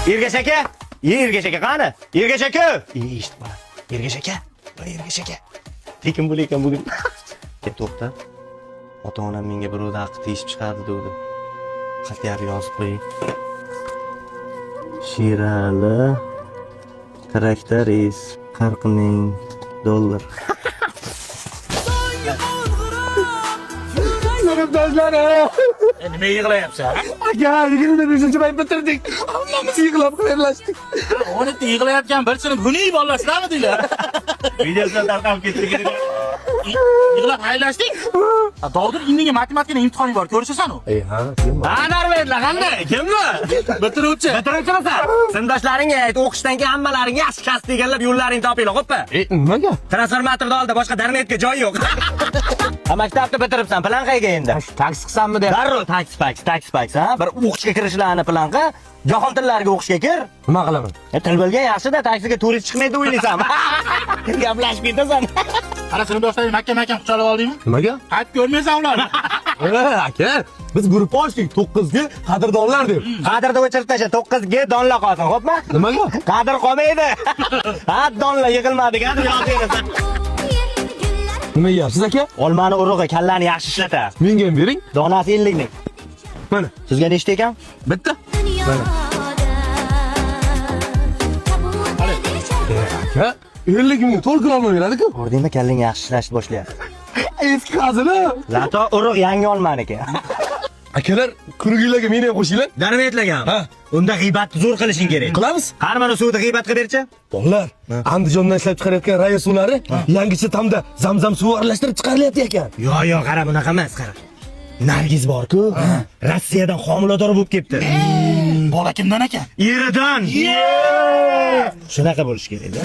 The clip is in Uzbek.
Ergash aka. Ergash aka qani? Ergash aka. Eshit mana. Ergash aka. Ergash aka. Tekin bo'l ekan bugun. To'xta. Ota-onam menga birovda haqqi teshib chiqardi dedi. Xatlar yozib qo'ying. Shirali traktor is 40 ming dollar. Nima yig'layapsan? Aka, 25-payt bitirdik. Hammamiz yig'lab xayrlashdik. Onu yig'layotgan birsini buni bolasizlarmi deylar? Videosini tarqab ketdi. Yig'lab xayrlashdik. Dovdir indinga matematikani imtihoni bor, ko'rishasan u. Ha, kim bor? Narvedlar, qanday? Kimmi? Bitiruvchi. Bitiruvchimisan? Sinfdoshlaringga ayt, o'qishdan keyin hammalaring yaxshi kasb egallab yo'llaringni topinglar, xo'pmi? Nimaga? Transformatorni oldi, boshqa darmetga joy yo'q. Ha, maktabni bitiribsan, plan qayga endi? Taksi qilsammi deb. Darrov taksi, ha? Bir o'qishga kirishlarni plan qil. Jahon tillariga o'qishga kir. Nima qilaman? Til bilgan yaxshi-da, taksiga turist chiqmaydi o'ylaysanmi? Gaplashib ketasan. Ana sinfdoshlaring makka quchalab oldingmi? Nimaga? Qaytib ko'rmaysan ularni. Aka, biz guruh ochdik 9 ga qadrdonlar deb. Qadrni o'chirib tasha, 9 ga donla qolsin, xo'pmi? Nimaga? Qadr qolmaydi. Ha, donla yig'ilmadi, qadr yozaysan. Nima yeyapsiz aka? Olmani urug'i, kallani yaxshi ishlata. Menga ham bering. Donasi 50 ming. Mana, Sizga nechta ekan? bitta. Aka, 50 ming to'lqin olmayveradi-ku. Ko'rdingmi, kallang yaxshi ishlashni boshlayapti. Eski qazini. Zato urug' yangi olmaniki. Akalar, kurgilarga meni ham qo'shinglar. Darmetlagan. Ha. Unda g'iybatni zo'r qilishing kerak. Qilamiz. Qani mana suvni g'iybat qilib berchi. Bolalar, Andijondan ishlab chiqarayotgan raya suvlari yangicha tamda zamzam suvi aralashtirib chiqarilyapti ekan. Yo'q, qara, bunaqa emas, qara. Nargiz bor-ku, Rossiyadan homilador bo'lib kelibdi. Bola kimdan ekan? Eridan. Shunaqa bo'lish kerak-da.